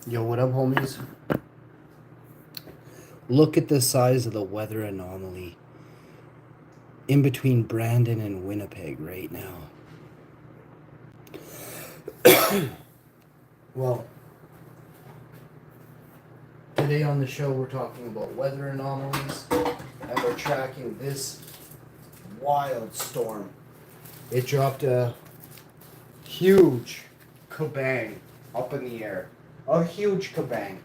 Yo, what up, homies? Look at the size of the weather anomaly in between Brandon and Winnipeg right now. Well, today on the show we're talking about weather anomalies and we're tracking this wild storm. It dropped a huge kabang up in the air. A huge kabang.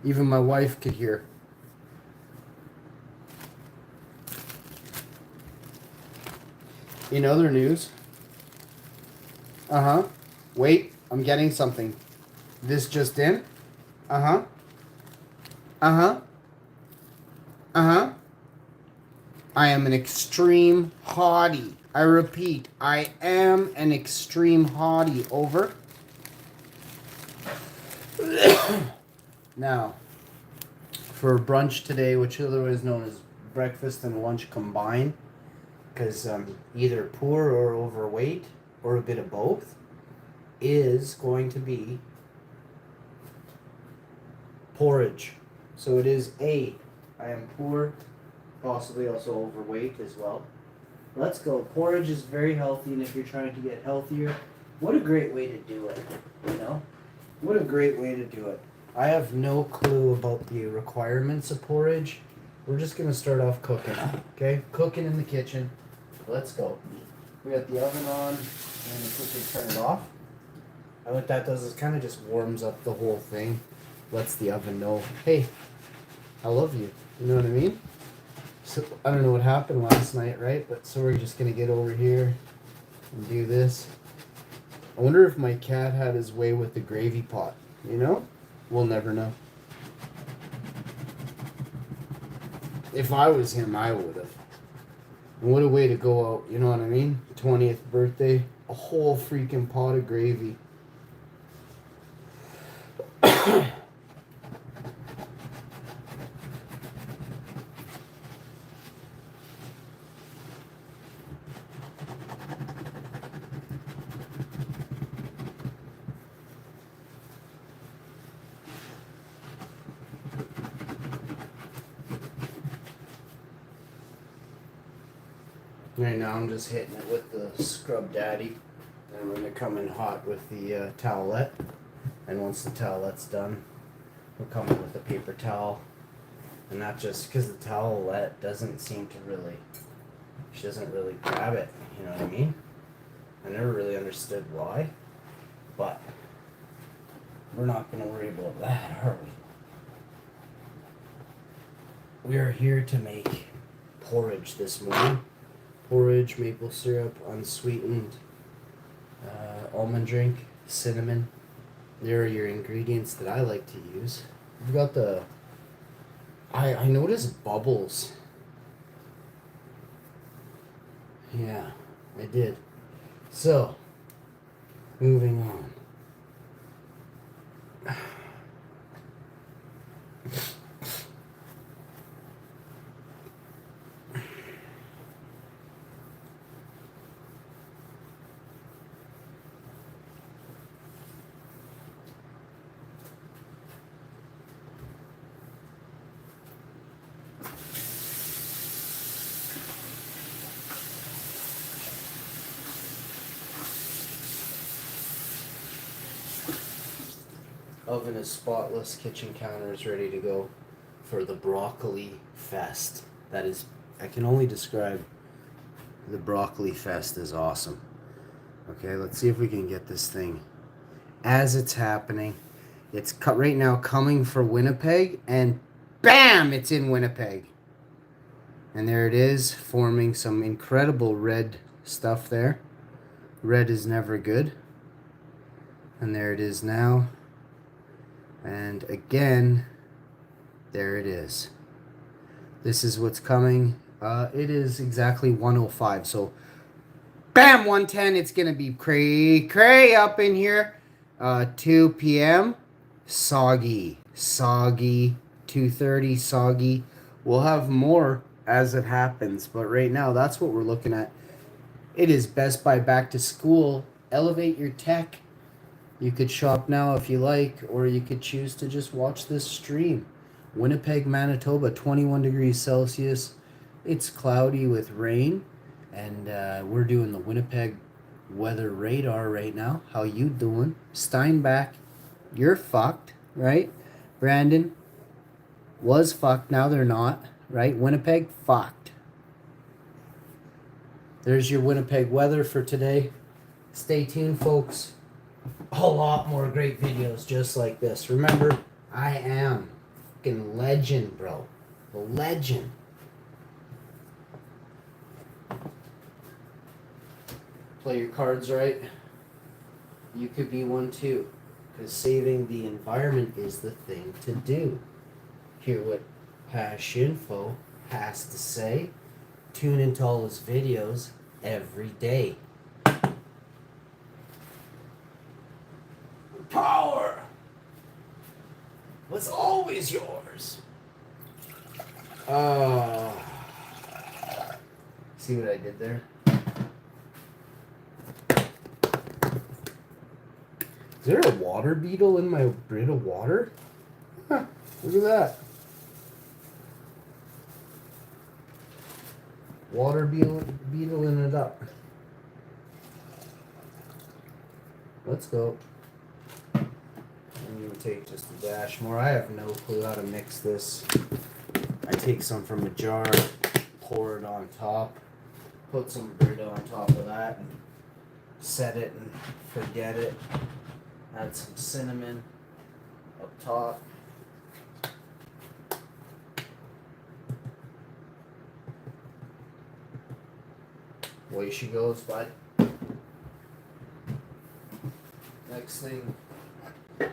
Even my wife could hear. In other news, wait, I'm getting something. This just in. I am an extreme hottie. I repeat, I am an extreme hottie. Over. Now, for brunch today, which otherwise known as breakfast and lunch combined, because I'm either poor or overweight, or a bit of both, is going to be porridge. So it is I am poor, possibly also overweight as well. Let's go. Porridge is very healthy, and if you're trying to get healthier, what a great way to do it, you know? What a great way to do it. I have no clue about the requirements of porridge. We're just going to start off cooking, okay? Cooking in the kitchen. Let's go. We got the oven on, and quickly turn it off. And what that does is kind of just warms up the whole thing. Lets the oven know, hey, I love you. You know what I mean? So I don't know what happened last night, right? But so we're just going to get over here and do this. I wonder if my cat had his way with the gravy pot, you know? We'll never know. If I was him, I would have. And what a way to go out, you know what I mean? 20th birthday, a whole freaking pot of gravy. Right now I'm just hitting it with the Scrub Daddy, and we're going to come in hot with the towelette, and once the towelette's done, we'll come in with a paper towel, and not just because the towelette doesn't seem to really, she doesn't really grab it, you know what I mean? I never really understood why, but we're not going to worry about that, are we? We are here to make porridge this morning. Porridge, maple syrup, unsweetened, almond drink, cinnamon. There are your ingredients that I like to use. We've got the... I noticed bubbles. Yeah, I did. So, moving on. Oven is spotless, kitchen counter is ready to go for the broccoli fest. That is, I can only describe the broccoli fest as awesome. Okay, let's see if we can get this thing as it's happening. It's right now coming for Winnipeg, and bam, it's in Winnipeg. And there it is, forming some incredible red stuff there. Red is never good. And there it is now. And again, there it is. This is what's coming. It is exactly 1:05. So, bam, 1:10. It's going to be cray up in here. 2 p.m. Soggy. 2:30, soggy. We'll have more as it happens. But right now, that's what we're looking at. It is Best Buy back to school. Elevate your tech. You could shop now if you like, or you could choose to just watch this stream. Winnipeg, Manitoba, 21 degrees Celsius. It's cloudy with rain, and we're doing the Winnipeg weather radar right now. How you doing? Steinbach, you're fucked, right? Brandon was fucked, now they're not, right? Winnipeg, fucked. There's your Winnipeg weather for today. Stay tuned, folks. A lot more great videos just like this. Remember, I am fucking legend, bro. A legend. Play your cards right. You could be one too. Because saving the environment is the thing to do. Hear what wowinfo has to say. Tune into all his videos every day. Power was always yours. See what I did there? Is there a water beetle in my Brita water? Huh, look at that. Water beetling it up. Let's go. I'm going to take just a dash more. I have no clue how to mix this. I take some from a jar, pour it on top, put some Brita on top of that, and set it and forget it. Add some cinnamon up top. Away she goes, bud. Next thing you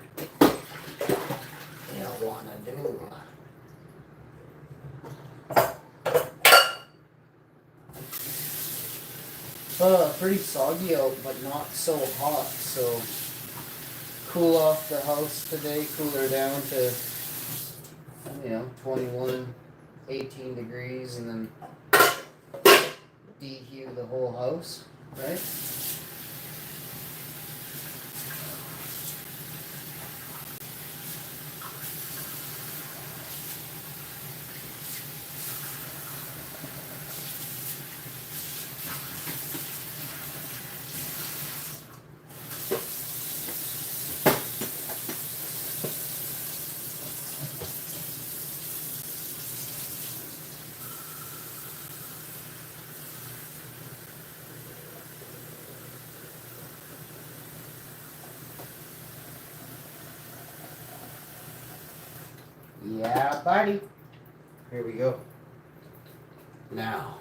wanna do. Pretty soggy out, but not so hot, so cool off the house today, cool her down to, 21, 18 degrees, and then dehue the whole house, right? Yeah, buddy. Here we go. Now,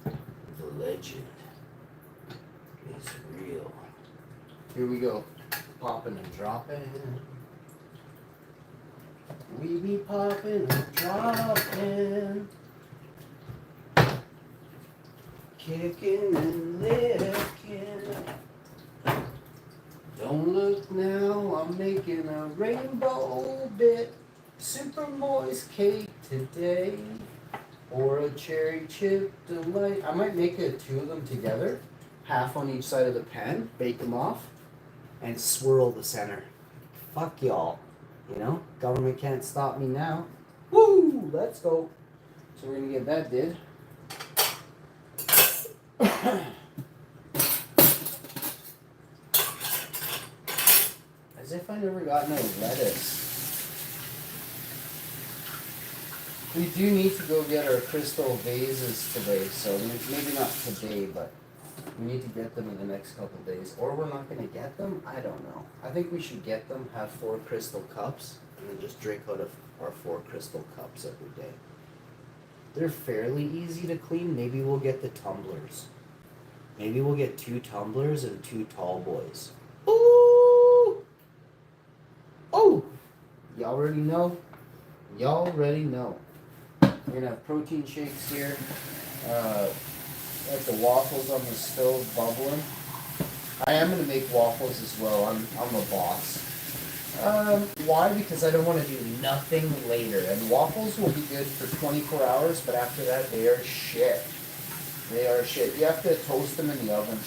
the legend is real. Here we go. Popping and dropping. We be popping and dropping. Kicking and licking. Don't look now, I'm making a rainbow bit. Super moist cake today, or a cherry chip delight. I might make two of them together, half on each side of the pan, bake them off, and swirl the center. Fuck y'all, government can't stop me now. Woo, let's go. So we're gonna get that did. As if I never got no lettuce. We do need to go get our crystal vases today, so maybe not today, but we need to get them in the next couple days. Or we're not going to get them? I don't know. I think we should get them, have 4 crystal cups, and then just drink out of our 4 crystal cups every day. They're fairly easy to clean. Maybe we'll get the tumblers. Maybe we'll get 2 tumblers and 2 tall boys. Ooh! Oh! Y'all already know? Y'all already know. We're going to have protein shakes here. Like the waffles on the stove bubbling. I am going to make waffles as well. I'm a boss. Why? Because I don't want to do nothing later. And waffles will be good for 24 hours, but after that, they are shit. They are shit. You have to toast them in the oven.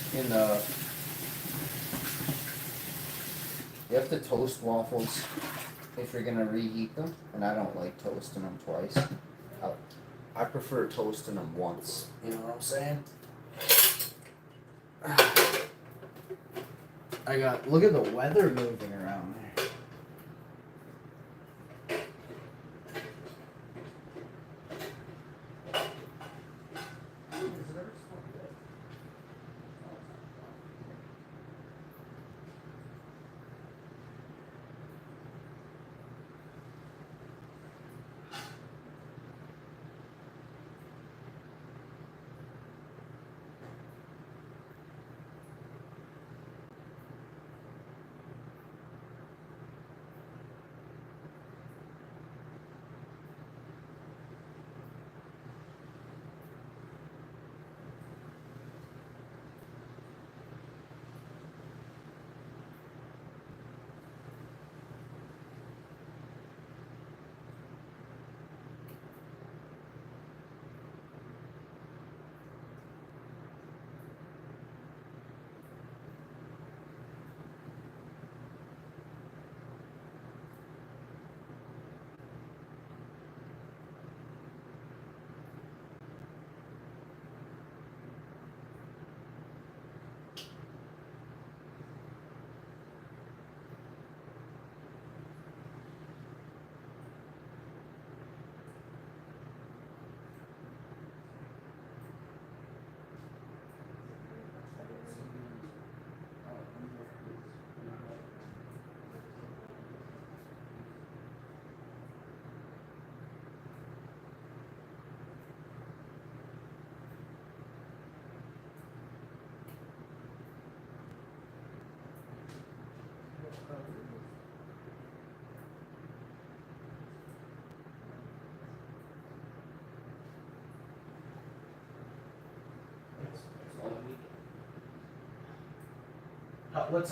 You have to toast waffles if you're gonna reheat them, and I don't like toasting them twice. I prefer toasting them once. You know what I'm saying? Look at the weather moving around there.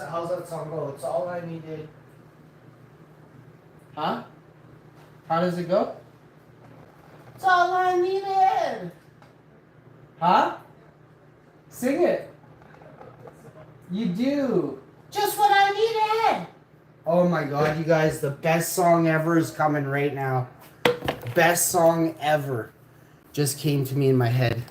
How's that song go? It's all I needed. Huh? How does it go? It's all I needed. Huh? Sing it. You do. Just what I needed. Oh my god, you guys, the best song ever is coming right now. Best song ever just came to me in my head.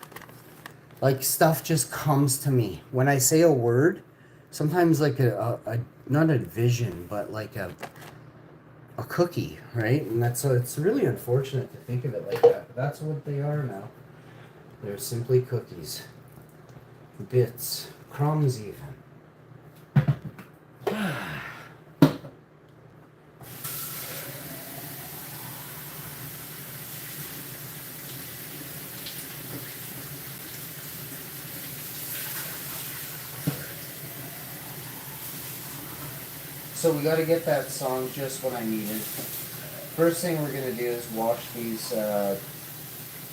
Like, stuff just comes to me. When I say a word, sometimes like a not a vision, but like a cookie, right? And it's really unfortunate to think of it like that, but that's what they are now. They're simply cookies. Bits. Crumbs even. So we got to get that song just what I needed. First thing we're going to do is wash these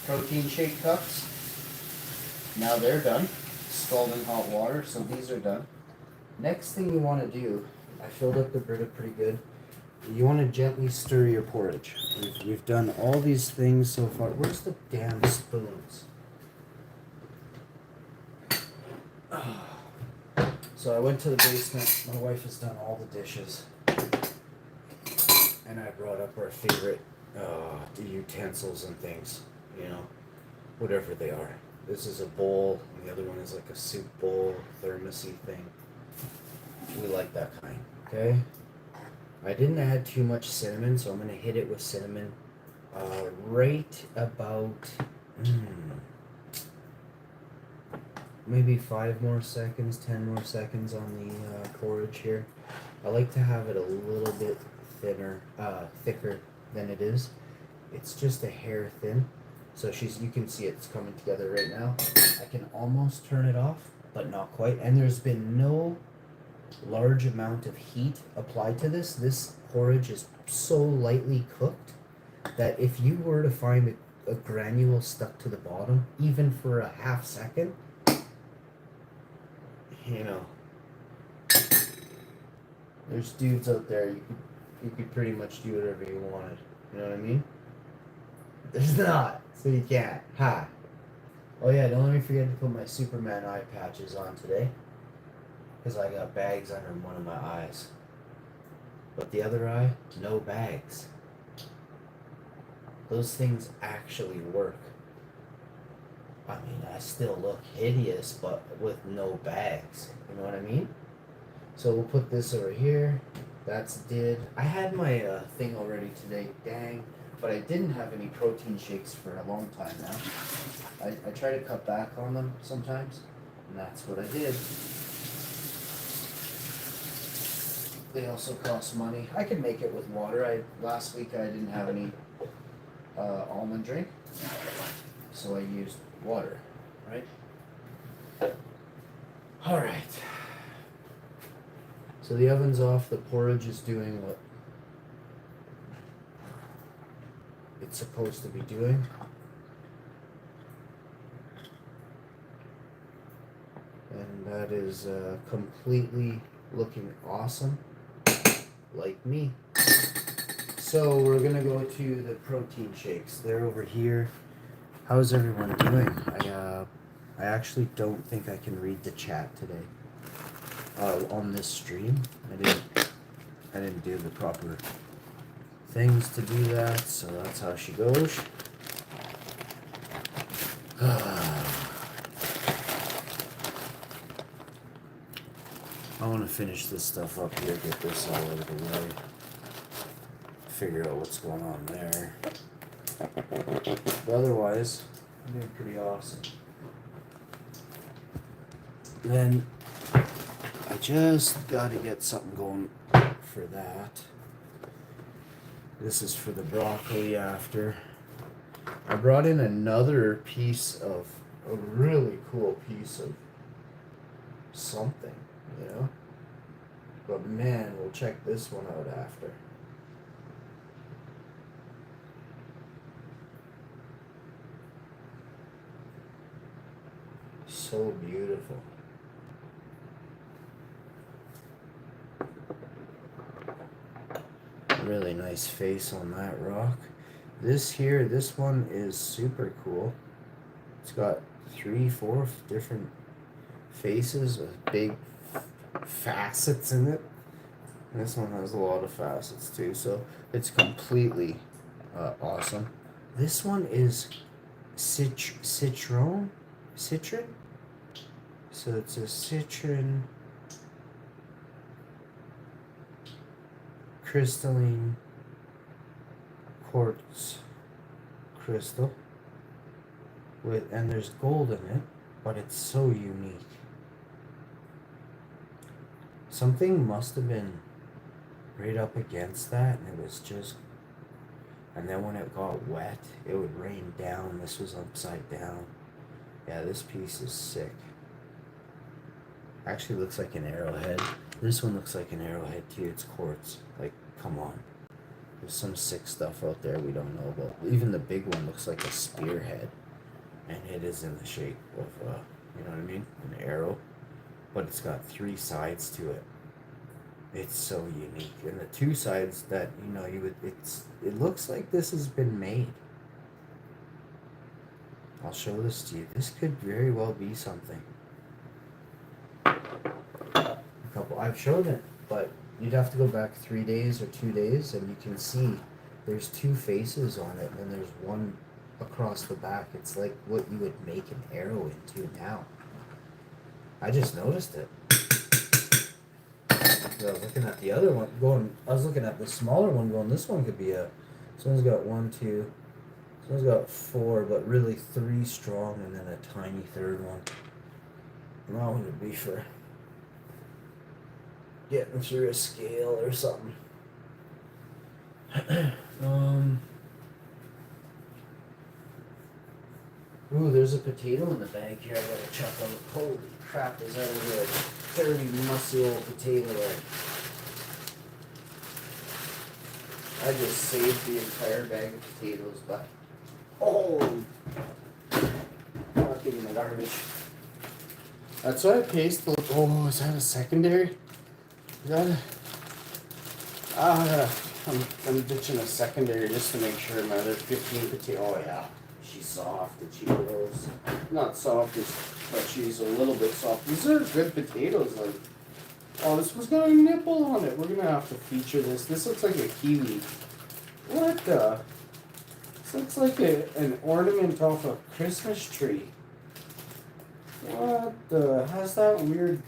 protein shake cups. Now they're done. Scalding hot water, so these are done. Next thing you want to do, I filled up the Brita pretty good. You want to gently stir your porridge. We've done all these things so far. Where's the damn spoons? So I went to the basement. My wife has done all the dishes. And I brought up our favorite utensils and things. You know, whatever they are. This is a bowl, and the other one is like a soup bowl, thermosy thing. We like that kind, okay? I didn't add too much cinnamon, so I'm going to hit it with cinnamon right about maybe 5 more seconds, 10 more seconds on the porridge here. I like to have it a little bit thicker than it is. It's just a hair thin. So you can see it's coming together right now. I can almost turn it off, but not quite. And there's been no large amount of heat applied to this. This porridge is so lightly cooked that if you were to find a granule stuck to the bottom, even for a half second, you know, there's dudes out there, you could pretty much do whatever you wanted. You know what I mean? There's not, so you can't. Ha! Oh yeah, don't let me forget to put my Superman eye patches on today, because I got bags under one of my eyes. But the other eye, no bags. Those things actually work. I mean, I still look hideous, but with no bags. You know what I mean? So we'll put this over here. That's did. I had my thing already today, dang. But I didn't have any protein shakes for a long time now. I try to cut back on them sometimes, and that's what I did. They also cost money. I can make it with water. Last week I didn't have any almond drink, so I used water, right? All right. So the oven's off. The porridge is doing what it's supposed to be doing. And that is completely looking awesome, like me. So we're gonna go to the protein shakes. They're over here. How's everyone doing? I actually don't think I can read the chat today on this stream. I didn't do the proper things to do that, so that's how she goes. I want to finish this stuff up here, get this all out of the way, figure out what's going on there. But otherwise, I'm doing pretty awesome. Then I just got to get something going for that. This is for the broccoli after. I brought in another piece of, a really cool piece of something, you know? But man, we'll check this one out after. So beautiful. Really nice face on that rock. This here, this one is super cool. It's got 3-4 different faces with big facets in it. And this one has a lot of facets too, so it's completely awesome. This one is citron. So it's a citron crystalline quartz crystal and there's gold in it, but it's so unique. Something must have been right up against that, and it was just, and then when it got wet it would rain down. This was upside down. Yeah, this piece is sick. Actually looks like an arrowhead. This one looks like an arrowhead too. It's quartz. Like, come on. There's some sick stuff out there we don't know about. Even the big one looks like a spearhead. And it is in the shape of, you know what I mean? An arrow. But it's got 3 sides to it. It's so unique. And the 2 sides that, you know, it looks like this has been made. I'll show this to you. This could very well be something. I've showed it, but you'd have to go back 3 days or 2 days, and you can see there's 2 faces on it, and then there's one across the back. It's like what you would make an arrow into now. I just noticed it. So I was looking at the other one, I was looking at the smaller one going, this one could be this one's got 1, 2, this one's got 4, but really 3 strong, and then a tiny third one. And that one would be for getting through a scale or something. Ooh, there's a potato in the bag here I gotta check out. Holy crap, is that a dirty, musty old potato there? I just saved the entire bag of potatoes, but oh, not getting the garbage. That's why I paste the. Oh, is that a secondary? Is that I'm ditching a secondary just to make sure my other 15 potato. Oh yeah, she's soft and she grows. Not soft, but she's a little bit soft. These are good potatoes. Like, Oh, this one's got a nipple on it. We're gonna have to feature this. This looks like a kiwi. What the? This looks like an ornament off a Christmas tree. What the? Has that weird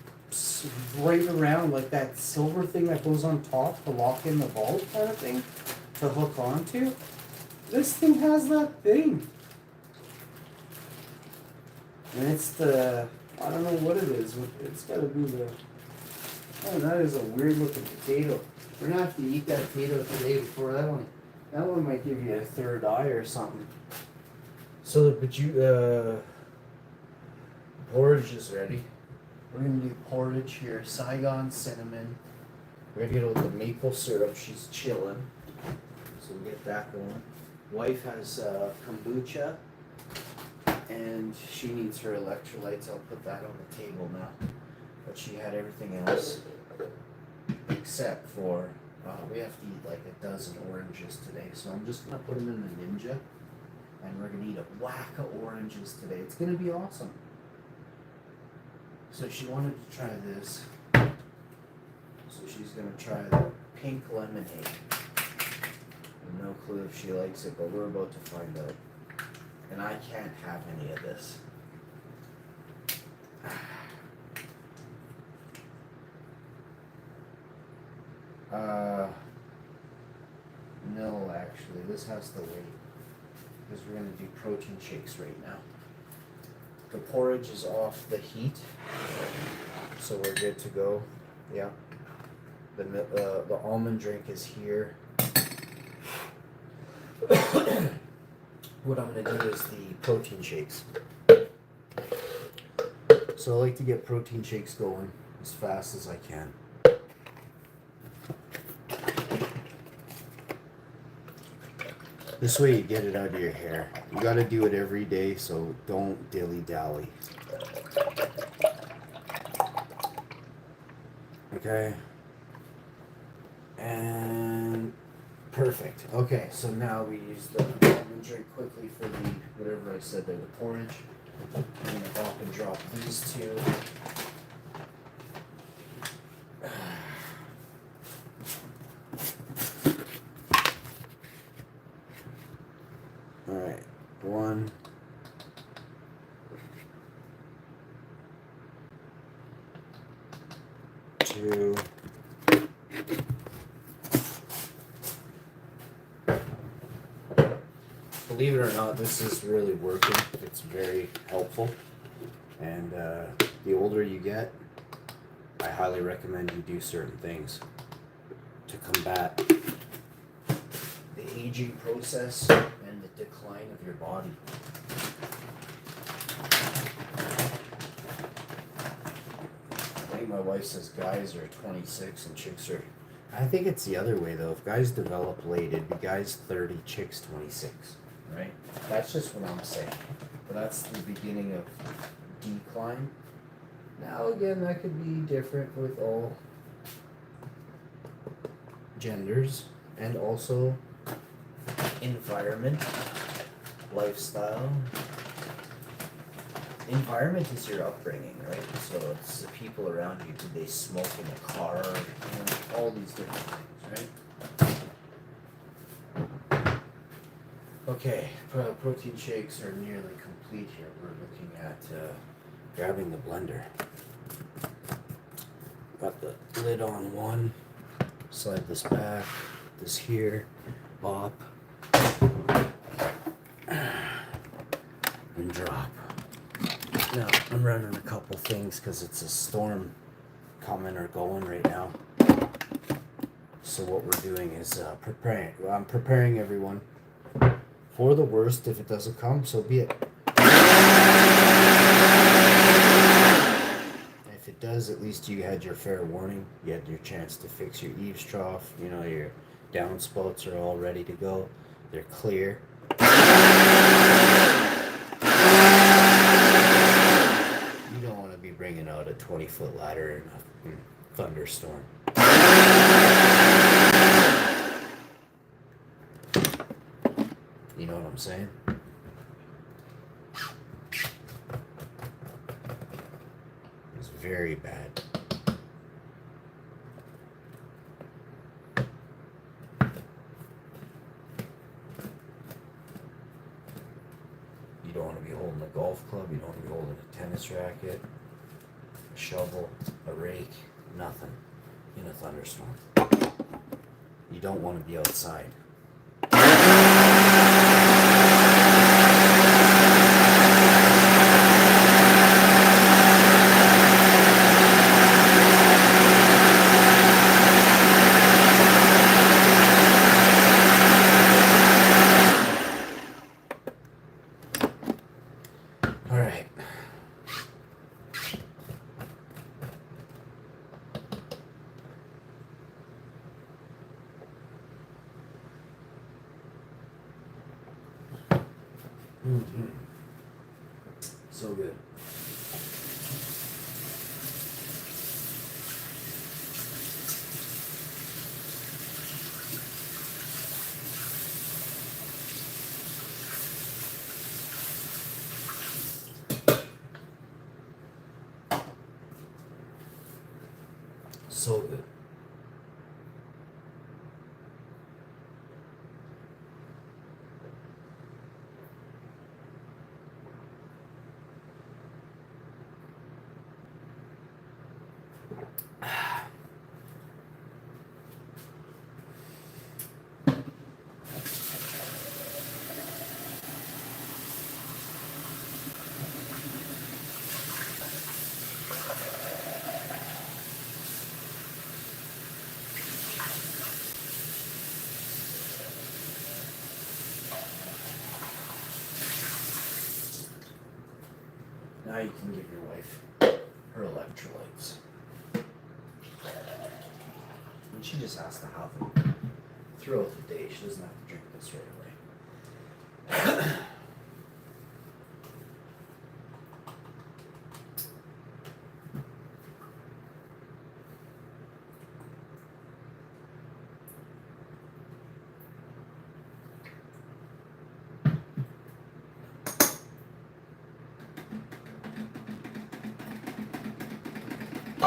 right around like that silver thing that goes on top to lock in the bulb kind of thing to hook onto? This thing has that thing. And it's the, I don't know what it is. It's got to be the, oh, that is a weird looking potato. We're going to have to eat that potato today before that one might give you a third eye or something. So the porridge is ready. We're going to do porridge here. Saigon cinnamon. We're going to get with the maple syrup. She's chilling. So we'll get that going. Wife has kombucha. And she needs her electrolytes. I'll put that on the table now. But she had everything else. Except for, we have to eat like a dozen oranges today. So I'm just going to put them in the Ninja. And we're going to eat a whack of oranges today. It's going to be awesome. So she wanted to try this. So she's going to try the pink lemonade. No clue if she likes it, but we're about to find out. And I can't have any of this. No, actually, this has to wait. Because we're going to do protein shakes right now. The porridge is off the heat, so we're good to go. Yeah. The almond drink is here. What I'm going to do is the protein shakes. So I like to get protein shakes going as fast as I can. This way you get it out of your hair. You got to do it every day, so don't dilly-dally. Okay. And perfect. Okay, so now we use the almond drink quickly for the, whatever I said there, the porridge. I'm going to up and drop these two. Alright, 1, 2, believe it or not, this is really working. It's very helpful. And the older you get, I highly recommend you do certain things to combat the aging process and the decline of your body. I think my wife says guys are 26 and chicks are... I think it's the other way though. If guys develop late, it'd be guys 30, chicks 26. Right? That's just what I'm saying. But that's the beginning of decline. Now again, that could be different with all genders and also environment, lifestyle. Environment is your upbringing, right? So it's the people around you. Did they smoke in a car? All these different things, right? Okay, protein shakes are nearly complete here. We're looking at grabbing the blender. Got the lid on one. Slide this back. This here. Bop. And drop. Now, I'm running a couple things because it's a storm coming or going right now. So what we're doing is preparing. Well, I'm preparing everyone for the worst. If it doesn't come, so be it. If it does, at least you had your fair warning. You had your chance to fix your eaves trough. You know, your downspouts are all ready to go. They're clear. You don't want to be bringing out a 20-foot ladder in a thunderstorm. You know what I'm saying? It's very bad. holding a golf club. You don't want to be holding a tennis racket, a shovel, a rake, nothing in a thunderstorm. You don't want to be outside. All right. Mm-hmm. So good. So good. Now you can give your wife her electrolytes. And she just has to have them throughout the day. She doesn't have to drink this right away.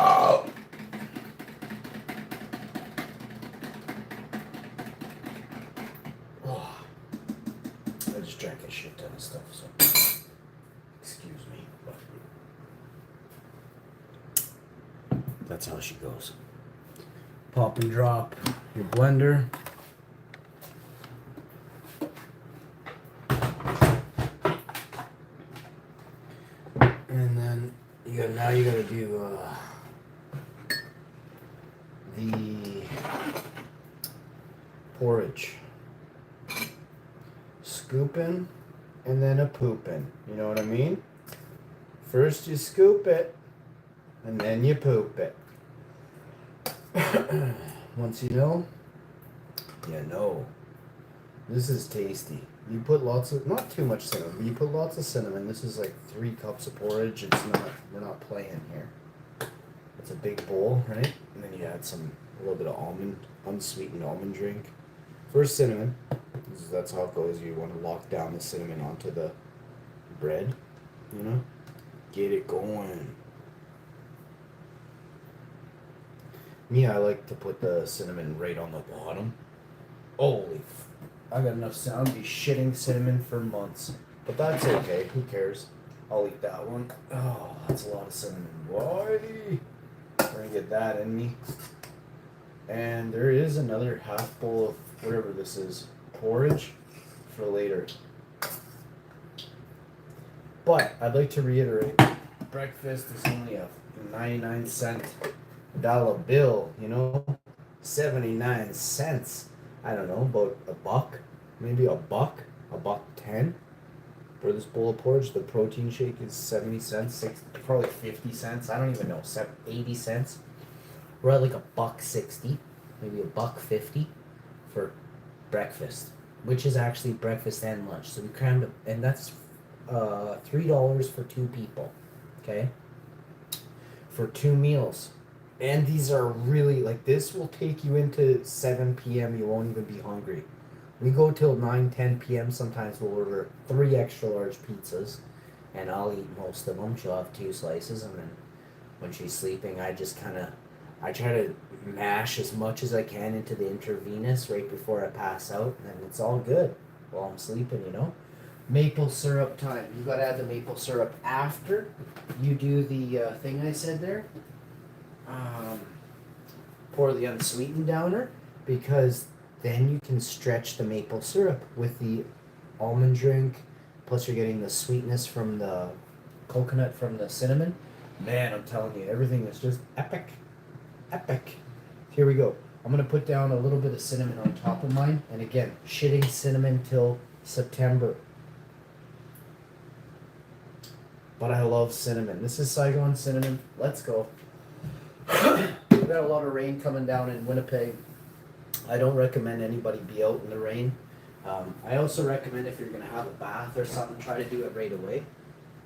Oh. Oh. I just drank a shit ton of stuff, so excuse me. But that's how she goes. Pop and drop your blender. And then now you gotta do the porridge. Scooping and then a pooping. You know what I mean? First you scoop it and then you poop it. Once you know, you know. This is tasty. You put lots of, not too much cinnamon, but you put lots of cinnamon. This is like 3 cups of porridge. We're not playing here. It's a big bowl, right? And then you add a little bit of unsweetened almond drink. First cinnamon. That's how it goes. You want to lock down the cinnamon onto the bread, you know? Get it going. Me, I like to put the cinnamon right on the bottom. Holy I got enough cinnamon. I'll be shitting cinnamon for months. But that's okay. Who cares? I'll eat that one. Oh, that's a lot of cinnamon. Why? We're going to get that in me. And there is another half bowl of whatever this is. Porridge for later. But I'd like to reiterate, breakfast is only a 99-cent dollar bill, you know? 79 cents. I don't know, about a buck, maybe a buck $1.10 for this bowl of porridge. The protein shake is 70 cents, 60, probably 50 cents. I don't even know, 80 cents. We're at like a $1.60, maybe a $1.50 for breakfast, which is actually breakfast and lunch. So we crammed up, and that's $3 for 2 people, okay? For 2 meals. And these are really, like, this will take you into 7 p.m. You won't even be hungry. We go till 9, 10 p.m. Sometimes we'll order 3 extra large pizzas, and I'll eat most of them. She'll have 2 slices, and then when she's sleeping, I try to mash as much as I can into the intravenous right before I pass out, and it's all good while I'm sleeping, you know? maple syrup time. You gotta add the maple syrup after you do the thing I said there. Pour the unsweetened downer, because then you can stretch the maple syrup with the almond drink. Plus, you're getting the sweetness from the coconut from the cinnamon. Man, I'm telling you, everything is just epic. Epic. Here we go. I'm going to put down a little bit of cinnamon on top of mine. And again, shitting cinnamon till September. But I love cinnamon. This is Saigon cinnamon. Let's go. We've got a lot of rain coming down in Winnipeg. I don't recommend anybody be out in the rain. I also recommend if you're going to have a bath or something, try to do it right away.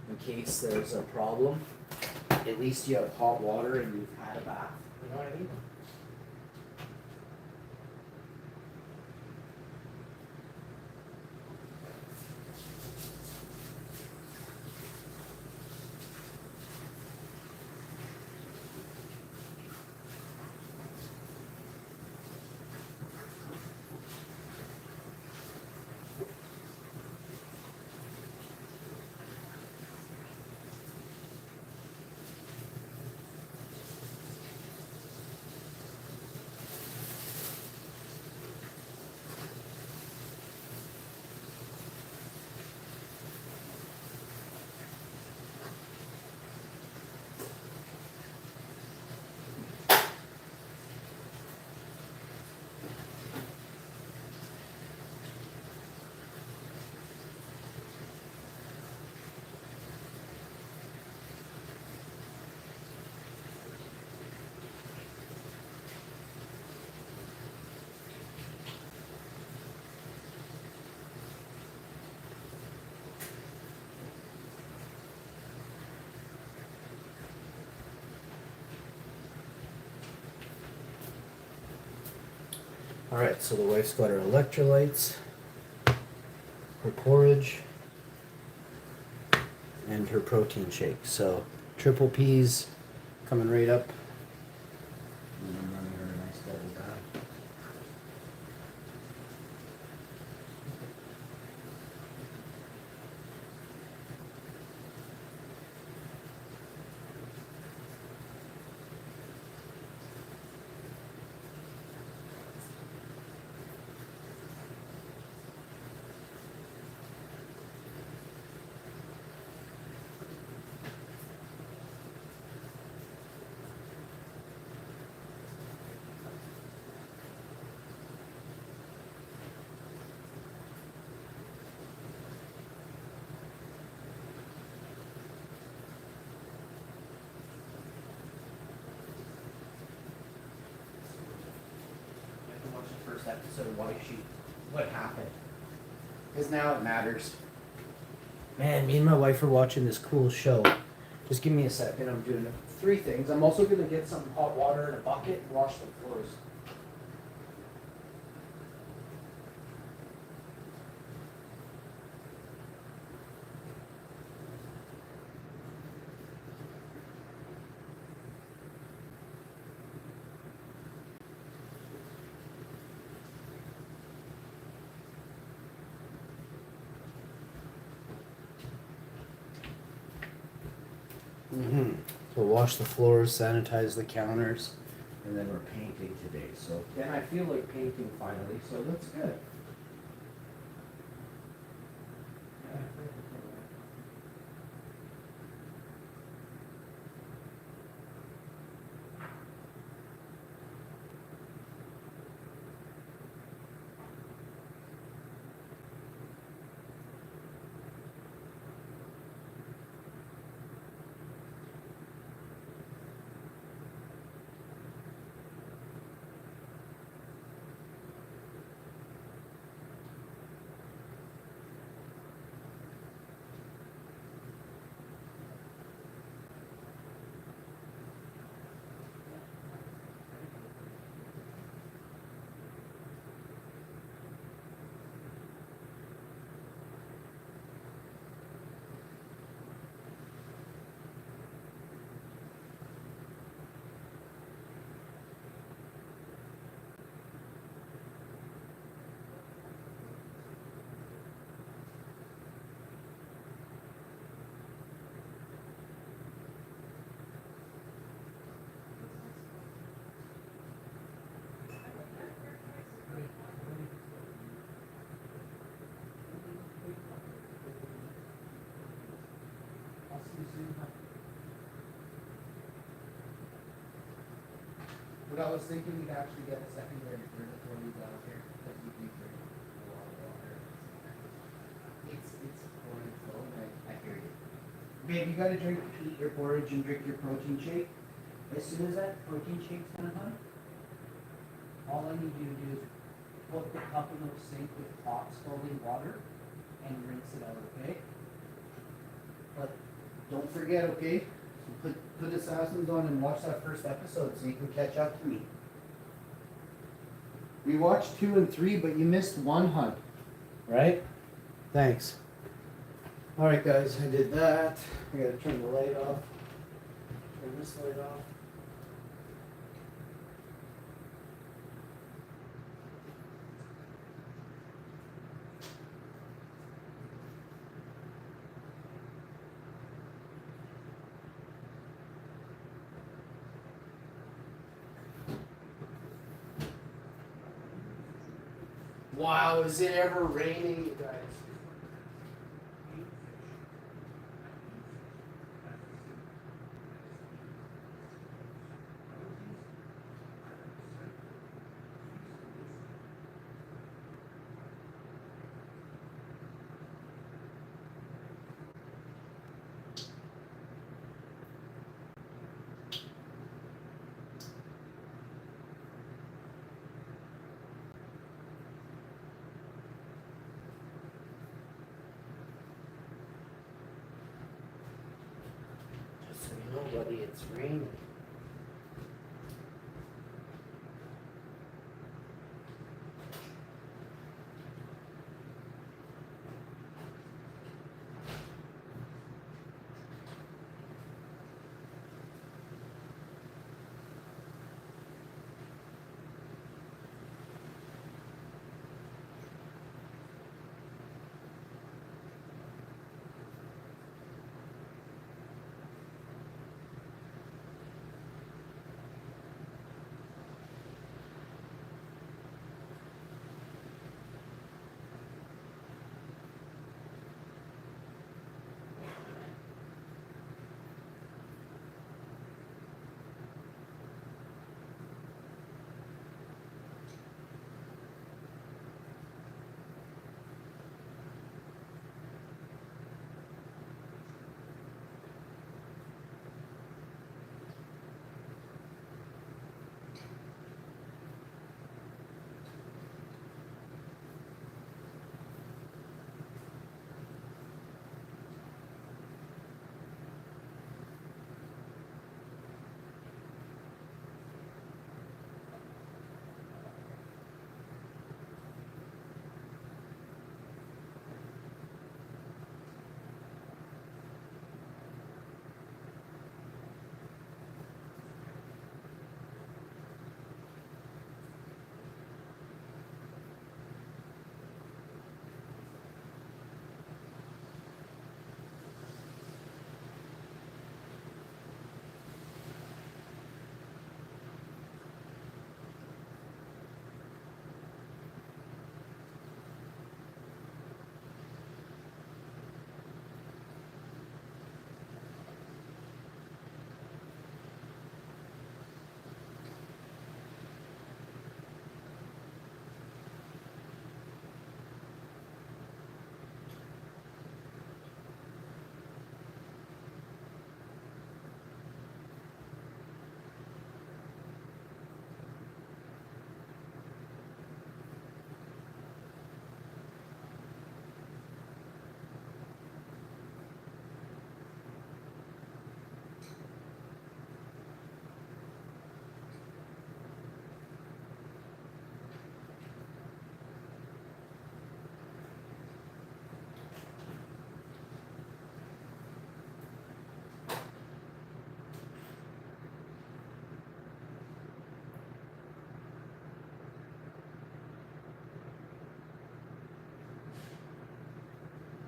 In case there's a problem, at least you have hot water and you've had a bath. You know what I mean? Alright, so the wife's got her electrolytes, her porridge, and her protein shake. So, triple P's coming right up. And I'm running her a nice double bath. First episode, what happened, because now it matters. Man, me and my wife are watching this cool show. Just give me a second. I'm doing 3 things. I'm also going to get some hot water in a bucket and wash the floors. So wash the floors, sanitize the counters, and then we're painting today. So then I feel like painting finally, so that's good. I was thinking we'd actually get a secondary for before we got here, because we do drink a lot of water. It's pouring slow, and I hear you. Babe, you gotta eat your porridge and drink your protein shake. As soon as that protein shake's done, all I need you to do is put the cup in the sink with hot scalding water and rinse it out, okay? But don't forget, okay? Put Assassins on and watch that first episode so you can catch up to me. We watched 2 and 3, but you missed 1, hunt. Right? Thanks. Alright guys, I did that. I gotta turn the light off. Turn this light off. Wow, is it ever raining, you guys? Just so you know, buddy, it's raining.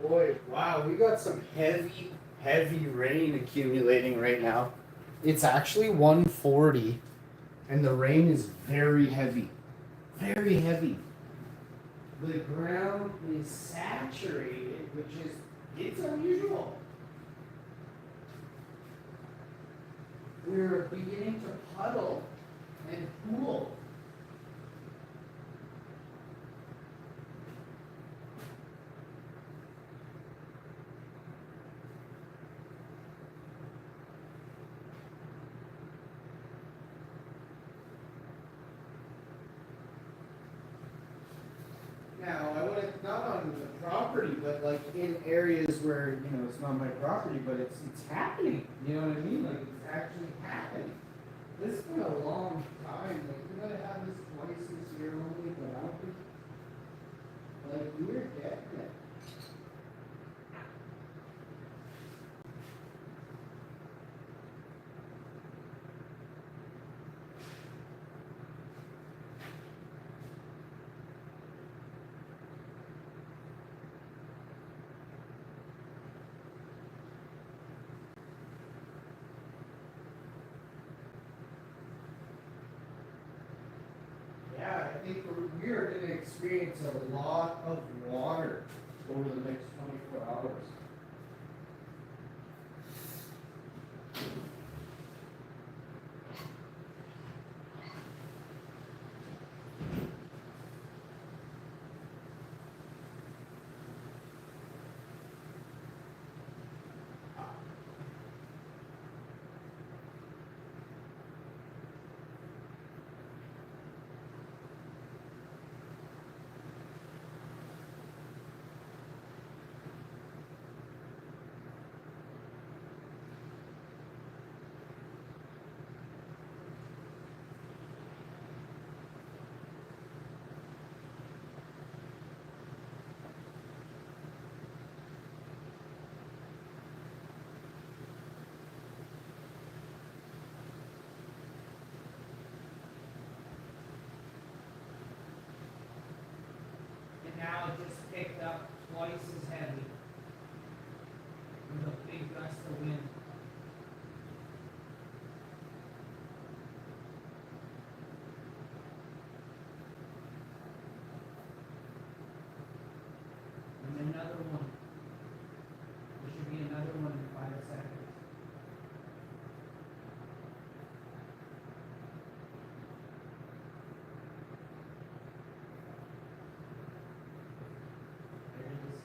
Boy, wow, we got some heavy rain accumulating right now. It's actually 1:40, and the rain is very heavy. Very heavy. The ground is saturated, it's unusual. We're beginning to puddle and pools. Now, I wouldn't, not on the property, but like in areas where, you know, it's not my property, but it's happening. You know what I mean? Like it's actually happening. This has been a long time. Like we gotta have this twice this year only, but I don't think like we're getting it. Yeah, I think we're going to experience a lot of water over the next 24 hours. And now it just picked up twice as heavy with a big gust of wind. And another one. There should be another one in 5 seconds. There it is.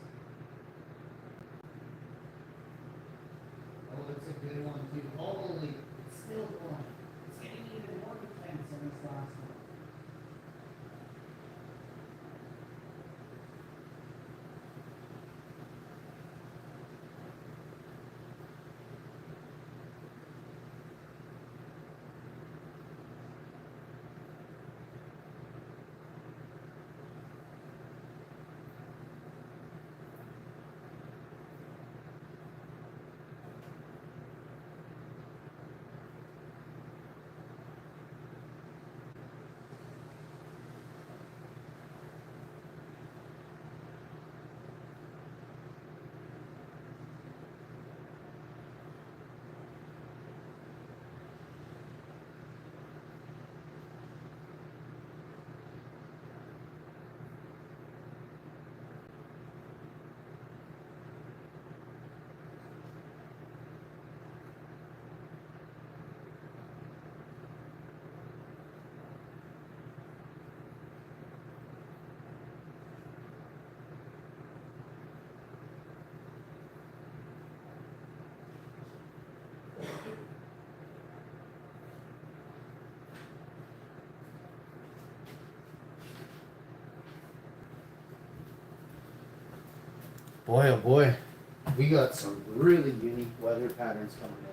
Oh, it's a good one too. Holy, it's still going. It's getting even more intense than this last one. Boy, oh boy, we got some really unique weather patterns coming in.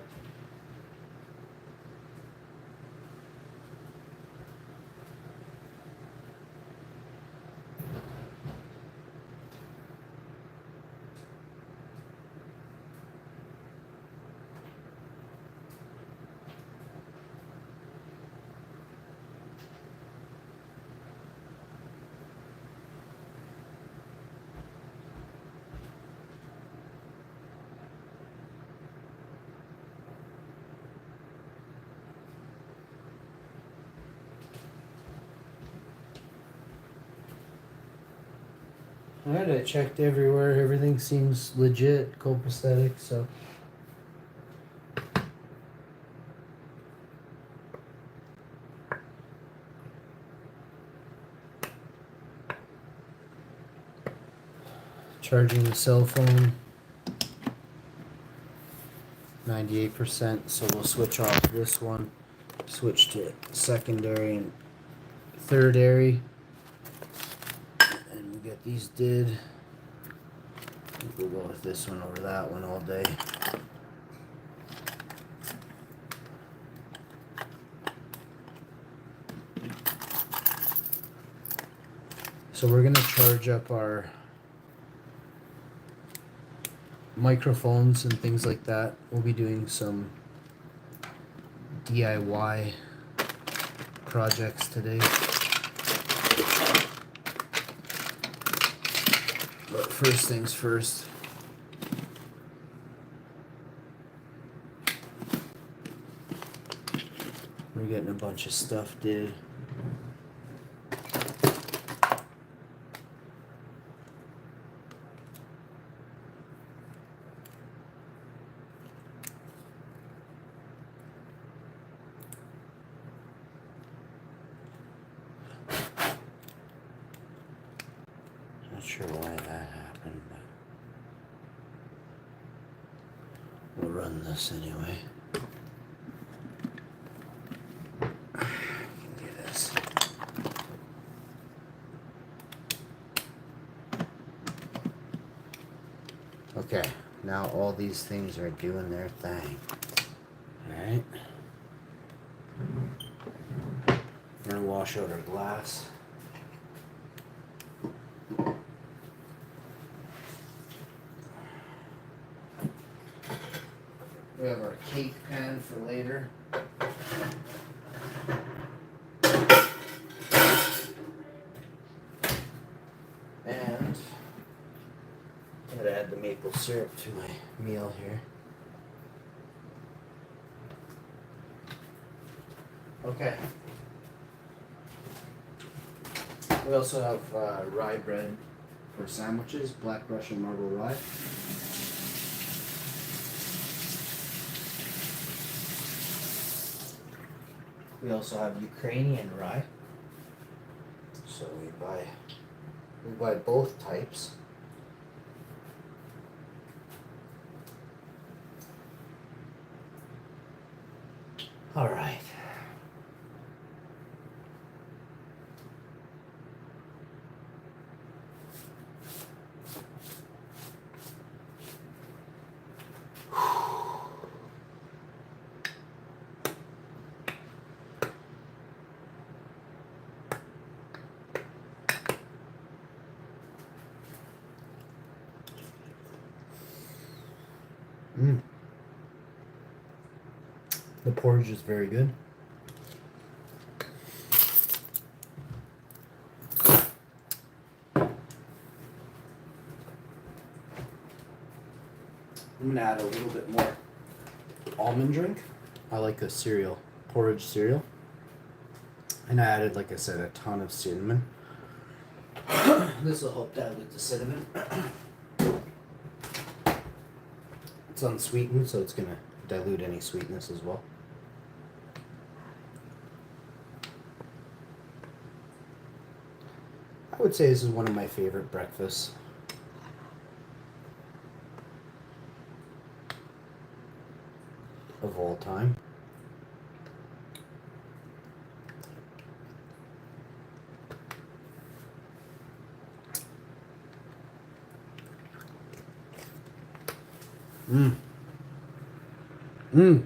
Alright, I checked everywhere. Everything seems legit, copacetic, so. Charging the cell phone. 98%, so we'll switch off this one, switch to secondary and thirdary, and we'll get these did. I think we'll go with this one over that one all day. So we're gonna charge up our microphones and things like that. We'll be doing some DIY projects today. But first things first. We're getting a bunch of stuff did. Not sure why that happened, but we'll run this anyway. Give me this. Okay, now all these things are doing their thing. Alright. We're gonna wash out our glass. We have our cake pan for later. And I'm gonna add the maple syrup to my meal here. Okay. We also have rye bread for sandwiches, black Russian marble rye. We also have Ukrainian rye. So we buy both types. All right. The porridge is very good. I'm gonna add a little bit more almond drink. I like a cereal, porridge cereal. And I added, like I said, a ton of cinnamon. This will help dilute the cinnamon. It's unsweetened, so it's gonna dilute any sweetness as well. I would say this is one of my favorite breakfasts. Of all time. Mmm.